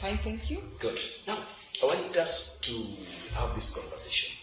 fine, thank you. Good. Now, I want us to have this conversation.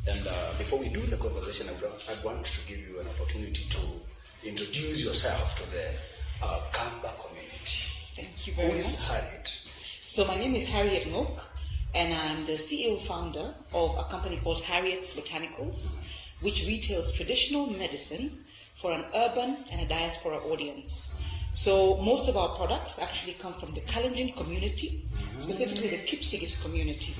And before we do the conversation, I want to give you an opportunity to introduce yourself to the Kamba community. Thank you very much. Who is Harriet? So my name is Harriet Mook, and I'm the CEO founder of a company called Harriet's Botanicals, which retails traditional medicine for an urban and a diaspora audience. So most of our products actually come from the Kalenjin community, specifically the Kipsigis community.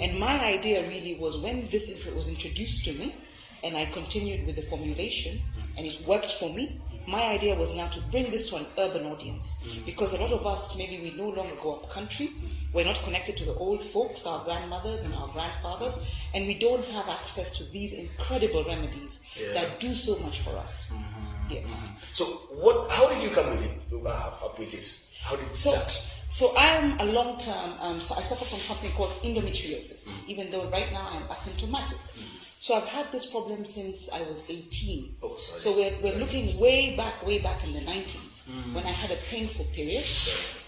And my idea really was when this was introduced to me, and I continued with the formulation, and it worked for me, my idea was now to bring this to an urban audience. Because a lot of us, maybe we no longer go up country, we're not connected to the old folks, our grandmothers and our grandfathers, and we don't have access to these incredible remedies that do so much for us. Yes. So how did you come up with this? How did it start? So I am a long-term, so I suffer from something called endometriosis, even though right now I'm asymptomatic. So I've had this problem since I was 18. Oh, sorry. So we're looking way back in the 90s when I had a painful period.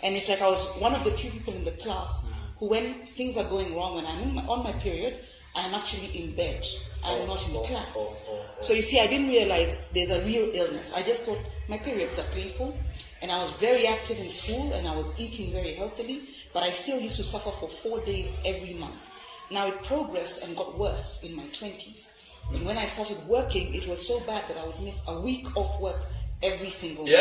And it's like I was one of the few people in the class who, when things are going wrong, when I'm on my period, I'm actually in bed. I'm not in the class. So you see, I didn't realize there's a real illness. I just thought my periods are painful. And I was very active in school and I was eating very healthily, but I still used to suffer for 4 days every month. Now it progressed and got worse in my 20s. And when I started working, it was so bad that I would miss a week of work every single week.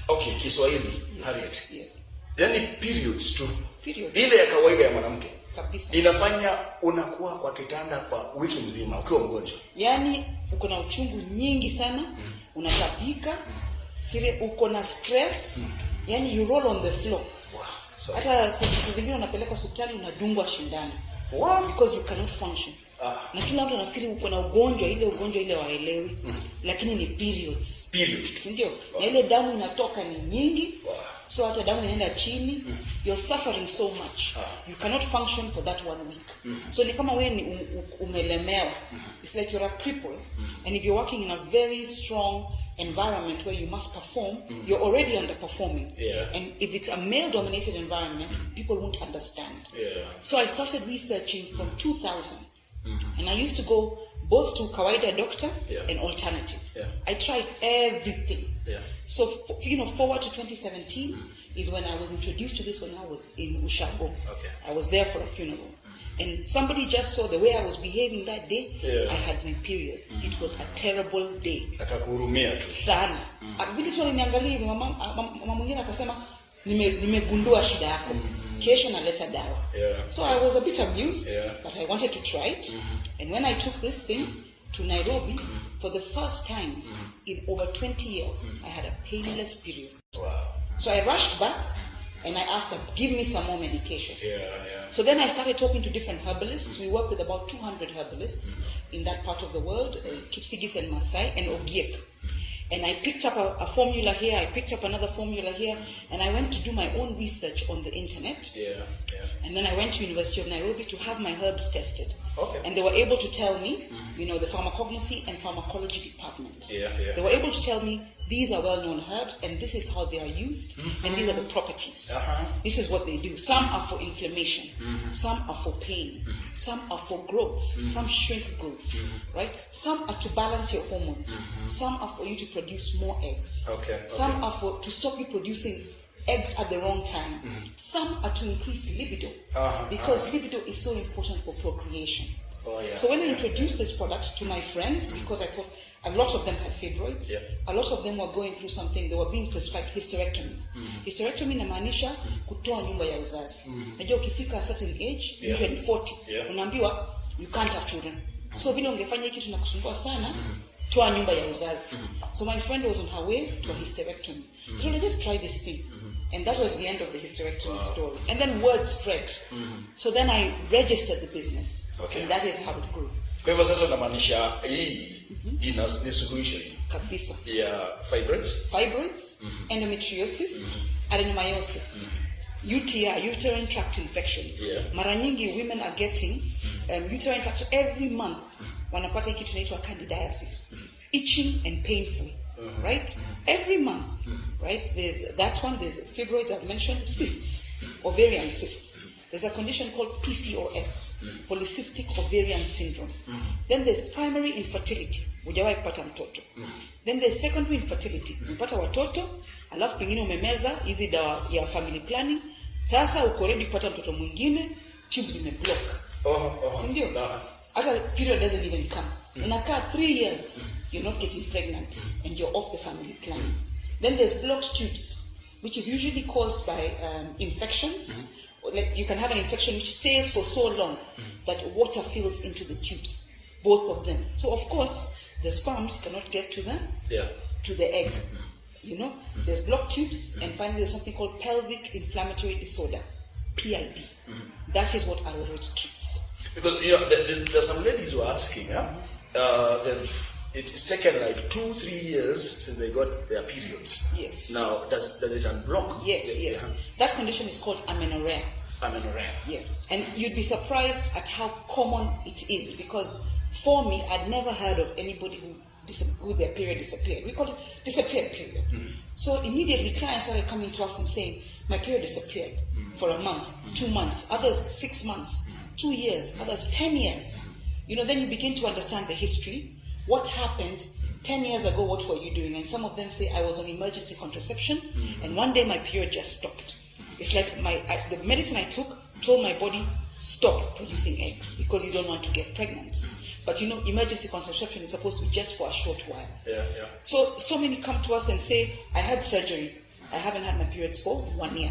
Okay, Kiswahili, Harriet. Yes. Yani periods tu. Periods. Ile ya kawaida ya mwanamke. Kabisa. Inafanya unakuwa kwa kitanda kwa wiki mzima ukiwa mgonjwa. Yani uko na uchungu nyingi sana, unatapika, uko na stress, yani you roll on the floor. Wow. Hata saa zingine unapeleka hospitali unadungwa shindano. What? Because you cannot function. Na kila mtu anafikiri uko na ugonjwa ile waelewi, lakini ni periods. Periods. Ndio. Na ile damu inatoka ni nyingi. So hata damu inaenda chini, you're suffering so much. You cannot function for that 1 week. So ni kama wewe ni umelemewa. It's like you're a cripple. And if you're working in a very strong environment where you must perform, you're already underperforming. And if it's a male-dominated environment, people won't understand. So I started researching from 2000. And I used to go both to Kawaida doctor and alternative. I tried everything. So, forward to 2017 is when I was introduced to this when I was in Ushago. I was there for a funeral. And somebody just saw the way I was behaving that day. I had my periods. It was a terrible day. Akakuhurumia tu. Sana. Vile tu niangalia hivi mama mwingine akasema nimegundua shida yako. Kesho naleta dawa. So I was a bit amused, but I wanted to try it. And when I took this thing to Nairobi, for the first time in over 20 years, I had a painless period. Wow. So I rushed back and I asked them, give me some more medications. So then I started talking to different herbalists. We work with about 200 herbalists in that part of the world, Kipsigis and Maasai and Ogiek. And I picked up a formula here, I picked up another formula here, and I went to do my own research on the internet. And then I went to University of Nairobi to have my herbs tested. And they were able to tell me, the pharmacognosy and pharmacology department. They were able to tell me, these are well-known herbs, and this is how they are used, and these are the properties. This is what they do. Some are for inflammation, some are for pain, some are for growths, some shrink growths, right? Some are to balance your hormones, some are for you to produce more eggs, some are to stop you producing eggs at the wrong time, some are to increase libido, because libido is so important for procreation. So when I introduced this product to my friends, because I thought a lot of them had fibroids, a lot of them were going through something, they were being prescribed hysterectomies. Hysterectomy inamaanisha kutoa nyumba ya uzazi. Najua ukifika a certain age, usually 40, unaambiwa you can't have children. So vile ungefanya hiki tunakusumbua sana, toa nyumba ya uzazi. So my friend was on her way to a hysterectomy. So I just try this thing. And that was the end of the hysterectomy story. And then word spread. So then I registered the business. And that is how it grew. Kwa hivyo sasa unamaanisha hii ni suluhisho hii kabisa ya fibroids, endometriosis, adenomyosis, UTI, uterine tract infections. Mara nyingi women are getting uterine tract every month. Wanapata kitu inaitwa candidiasis, itching and painful, right? Every month, right? There's that one. There's fibroids I've mentioned, cysts. ovarian cysts. There's a condition called PCOS, polycystic ovarian syndrome. Then there's primary infertility, hujawahi kupata mtoto. Then there's secondary infertility, umepata watoto, alafu pengine umemeza hizi dawa ya family planning, sasa uko ready kupata mtoto mwingine, tubes zimeblock. Sindio? Hata period doesn't even come. Inakaa 3 years, you're not getting pregnant and you're off the family planning. Then there's blocked tubes, which is usually caused by infections. Like you can have an infection which stays for so long that water fills into the tubes, both of them. So of course, the sperms cannot get to the egg. You know, there's blocked tubes, and finally there's something called pelvic inflammatory disorder, PID. That is what Arrowroot treats. Because there's some ladies who are asking, it's taken like 2-3 years since they got their periods. Yes. Now, does it unblock? Yes. That condition is called amenorrhea. Amenorrhea. Yes. And you'd be surprised at how common it is, because for me, I'd never heard of anybody who their period disappeared. We call it disappeared period. So immediately clients started coming to us and saying, my period disappeared for a month, 2 months, others 6 months, 2 years, others 10 years. You know, then you begin to understand the history. What happened 10 years ago, what were you doing? And some of them say, I was on emergency contraception, and one day my period just stopped. It's like the medicine I took told my body, stop producing eggs, because you don't want to get pregnant. But you know, emergency contraception is supposed to be just for a short while. So many come to us and say, I had surgery, I haven't had my periods for 1 year.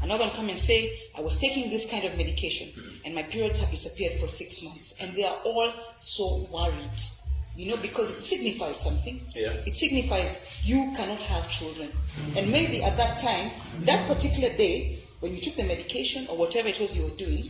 Another one come and say, I was taking this kind of medication, and my periods have disappeared for 6 months. And they are all so worried. You know, because it signifies something. It signifies you cannot have children. And maybe at that time, that particular day, when you took the medication or whatever it was you were doing,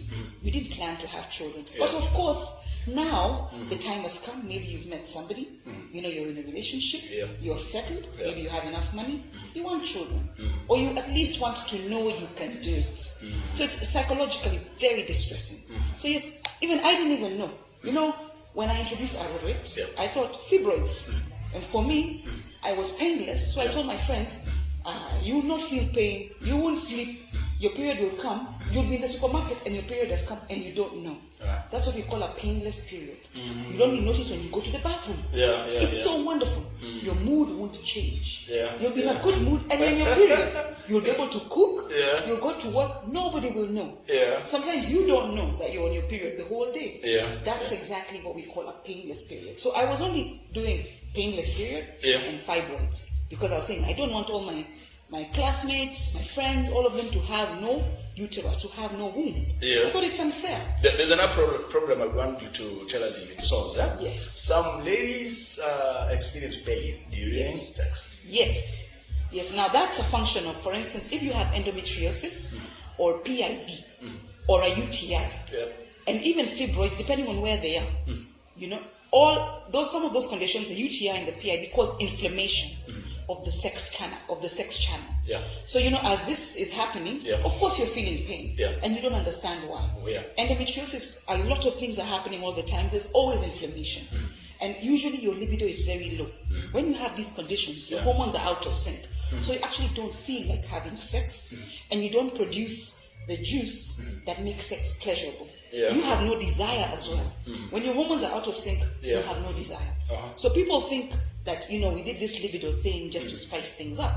you didn't plan to have children. But of course, now the time has come. Maybe you've met somebody, you know, you're in a relationship, you're settled, maybe you have enough money, you want children. Or you at least want to know you can do it. So it's psychologically very distressing. So yes, even I didn't even know. You know, when I introduced Arrowroot, I thought fibroids. And for me, I was painless. So I told my friends, you will not feel pain, you won't sleep, your period will come, you'll be in the supermarket and your period has come and you don't know. That's what we call a painless period. You don't even notice when you go to the bathroom. It's so wonderful. Your mood won't change. You'll be in a good mood, and in your period, you'll be able to cook, you'll go to work, nobody will know. Sometimes you don't know that you're on your period the whole day. That's exactly what we call a painless period. So I was only doing painless period and fibroids, because I was saying I don't want all my classmates, my friends, all of them to have no uterus, to have no womb. I thought it's unfair. There's another problem I want you to tell us if it solves. Yes. Some ladies experience pain during sex. Yes. Now that's a function of, for instance, if you have endometriosis or PID or a UTI, and even fibroids, depending on where they are, you know, some of those conditions, the UTI and the PID, cause inflammation of the sex channel. So, you know, as this is happening, of course you're feeling pain, and you don't understand why. Endometriosis, a lot of things are happening all the time. There's always inflammation. And usually your libido is very low. When you have these conditions, your hormones are out of sync. So you actually don't feel like having sex, and you don't produce the juice that makes sex pleasurable. You have no desire as well. When your hormones are out of sync, you have no desire. So people think that, you know, we did this libido thing just to spice things up.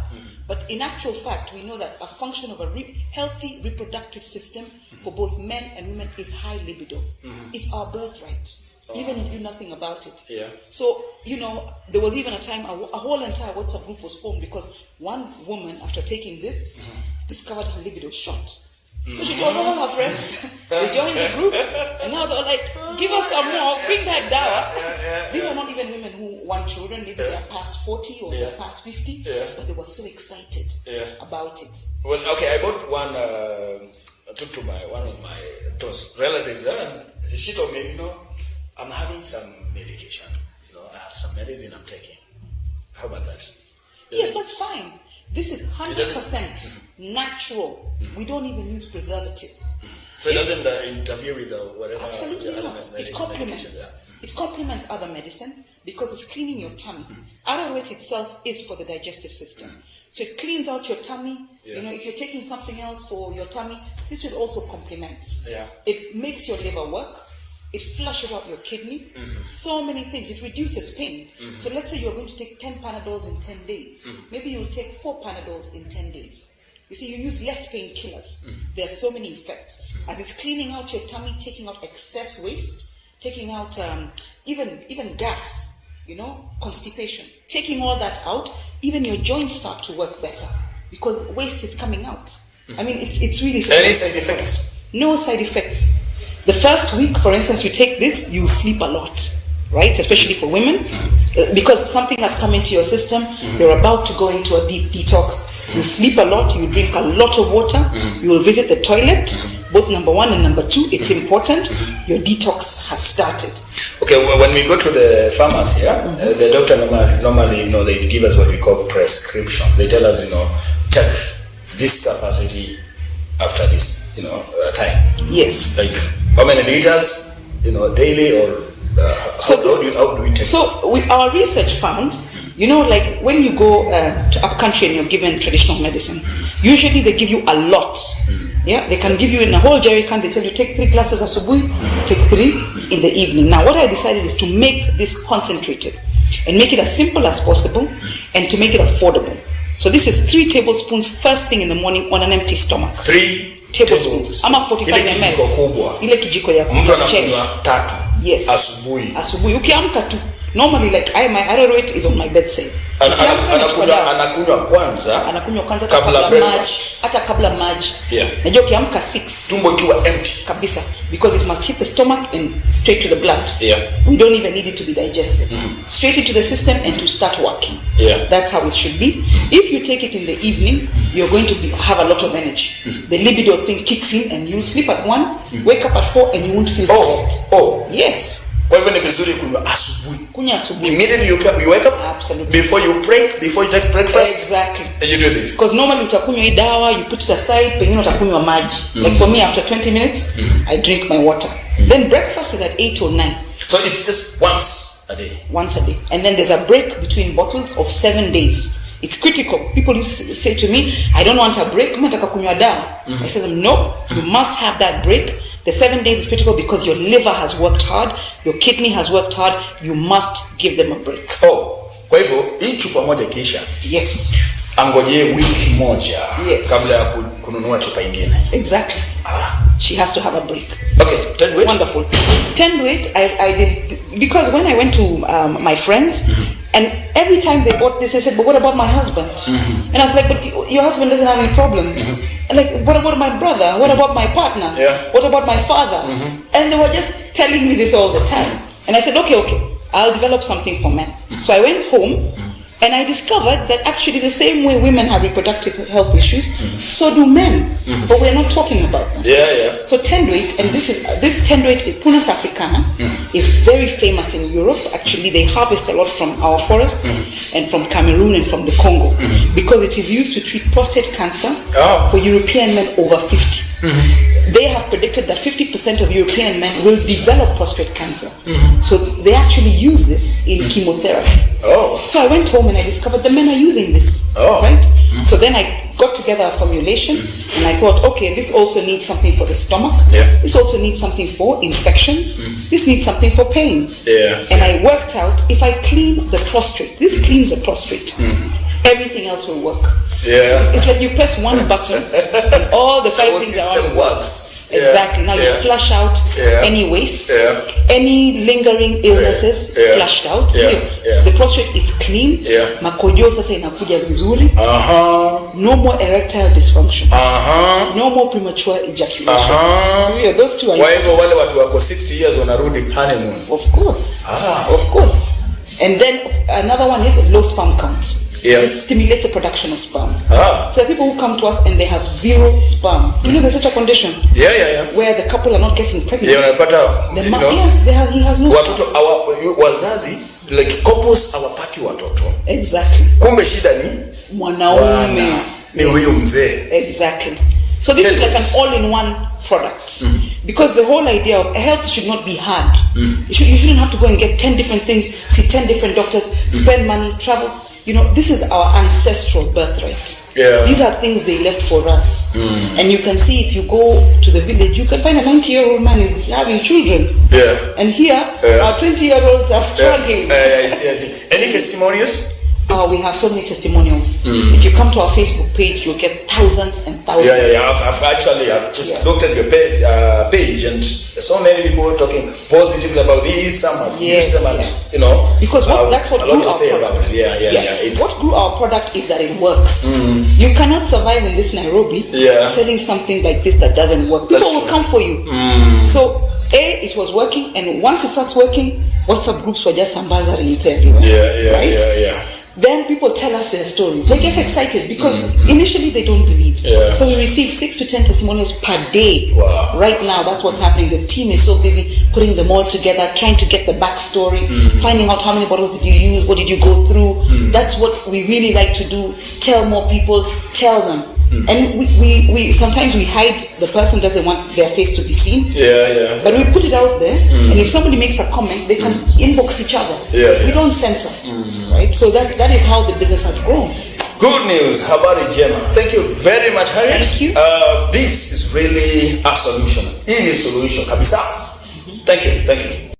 But in actual fact, we know that a function of a healthy reproductive system for both men and women is high libido. It's our birthright. Even if you do nothing about it. So, you know, there was even a time a whole entire WhatsApp group was formed because one woman, after taking this, discovered her libido shot. So she told all her friends, they joined the group, and now they're like, give us some more, bring that down. These are not even women who want children, maybe they're past 40 or they're past 50, but they were so excited about it. Well, okay, I bought one, I took to one of my close relatives, and she told me, you know, I'm having some medication, you know, I have some medicine I'm taking. How about that? Yes, that's fine. This is 100% natural. We don't even use preservatives. So it doesn't interfere with whatever? Absolutely not. It complements. It complements other medicine because it's cleaning your tummy. Arrowroot itself is for the digestive system. So it cleans out your tummy. If you're taking something else for your tummy, this will also complement. It makes your liver work. It flushes out your kidney. So many things. It reduces pain. So let's say you're going to take 10 Panadols in 10 days. Maybe you'll take 4 Panadols in 10 days. You see, you use less painkillers. There are so many effects. As it's cleaning out your tummy, taking out excess waste, taking out even gas, constipation. Taking all that out, even your joints start to work better because waste is coming out. I mean, it's really... Any side effects? No side effects. The first week, for instance, you take this, you sleep a lot, right? Especially for women, because something has come into your system, you're about to go into a deep detox. You sleep a lot, you drink a lot of water, you will visit the toilet, both number 1 and number 2, it's important. Your detox has started. Okay, well, when we go to the pharmacy, the doctor normally, they give us what we call prescription. They tell us, check this capacity after this, time. Yes. Like how many liters, daily, or how do we take? So our research found, like when you go to up country and you're given traditional medicine, usually they give you a lot. Yeah, they can give you in a whole jerry can. They tell you take 3 glasses asubuhi, take 3 in the evening. Now, what I decided is to make this concentrated and make it as simple as possible and to make it affordable. So this is 3 tablespoons first thing in the morning on an empty stomach. 3 tablespoons. Ama 45 ml. Ile kijiko ya mtu anakunywa 3. Yes. Asubuhi. Ukiamka tu. Normally, like my arrowroot is on my bedside. Anakunywa kwanza kabla breakfast. Hata kabla maji. Yeah. Najua ukiamka 6. Tumbo ikiwa empty. Kabisa. Because it must hit the stomach and straight to the blood. Yeah. We don't even need it to be digested. Straight into the system and to start working. Yeah. That's how it should be. If you take it in the evening, you're going to have a lot of energy. The libido thing kicks in and you'll sleep at 1, wake up at 4 and you won't feel tired. Yes. Kwa hivyo ni vizuri kunywa asubuhi. Kunywa asubuhi. Immediately you wake up. Absolutely. Before you pray, before you take breakfast. Exactly. And you do this. Because normally utakunywa hii dawa, you put it aside, pengine utakunywa maji. Like for me, after 20 minutes, I drink my water. Then breakfast is at 8 or 9. So it's just once a day. Once a day. And then there's a break between bottles of 7 days. It's critical. People used to say to me, I don't want a break. I said, no, you must have that break. The 7 days is critical because your liver has worked hard, your kidney has worked hard. You must give them a break. Kwa hivyo hii chupa moja kisha. Yes. Angojee wiki moja. Yes. Kabla ya kununua chupa ingine. Exactly. She has to have a break. Okay, 10 weight. Wonderful. 10 weight, I did because when I went to my friends, and every time they bought this, I said, but what about my husband? And I was like, but your husband doesn't have any problems. Like, what about my brother? What about my partner? Yeah. What about my father? And they were just telling me this all the time. And I said, okay, I'll develop something for men. So I went home and I discovered that actually the same way women have reproductive health issues, so do men. But we're not talking about them. Yeah. So tenduate, and this tenduate, Prunus africana, is very famous in Europe. Actually, they harvest a lot from our forests and from Cameroon and from the Congo because it is used to treat prostate cancer for European men over 50. They have predicted that 50% of European men will develop prostate cancer. So they actually use this in chemotherapy. So I went home and I discovered the men are using this. Right? So then I got together a formulation and I thought, okay, this also needs something for the stomach. This also needs something for infections. This needs something for pain. And I worked out, if I clean the prostate, this cleans the prostate, everything else will work. It's like you press one button and all the 5 things around works. Exactly. Now you flush out any waste, any lingering illnesses flushed out. The prostate is clean. Makojo sasa inakuja vizuri. No more erectile dysfunction. No more premature ejaculation. So those two are. Kwa hivyo wale watu wako 60 years wanarudi honeymoon. Of course. Of course. And then another one is low sperm count. It stimulates the production of sperm. So people who come to us and they have 0 sperm, you know, there's such a condition. Where the couple are not getting pregnant. He has no watoto wazazi, like couples hawapati watoto. Exactly. Kumbe shida ni mwanaume. Ni huyo mzee. Exactly. So this is like an all-in-one product. Because the whole idea of health should not be hard. You shouldn't have to go and get 10 different things, see 10 different doctors, spend money, travel. this is our ancestral birthright. Yeah. These are things they left for us. And you can see if you go to the village, you can find a 90-year-old man is having children. Yeah. And here, our 20-year-olds are struggling. I see. Any testimonials? We have so many testimonials. If you come to our Facebook page, you'll get thousands and thousands. Yeah. I've just looked at your page, and so many people are talking positively about these. Some have used them, and because that's what a lot to say about it. Yeah. What grew our product is that it works. You cannot survive in this Nairobi selling something like this that doesn't work. People will come for you. So it was working, and once it starts working, WhatsApp groups were just ambassading it everywhere. Yeah. Then people tell us their stories. They get excited because initially they don't believe. So we receive 6 to 10 testimonials per day. Wow. Right now, that's what's happening. The team is so busy putting them all together, trying to get the backstory, finding out how many bottles did you use, what did you go through. That's what we really like to do. Tell more people, tell them. And we sometimes we hide. The person doesn't want their face to be seen. But we put it out there, and if somebody makes a comment, they can inbox each other. We don't censor, right? So that is how the business has grown. Good news. How about it, Gemma? Thank you very much, Harriet. Thank you. This is really a solution. In a solution, kabisa. Thank you.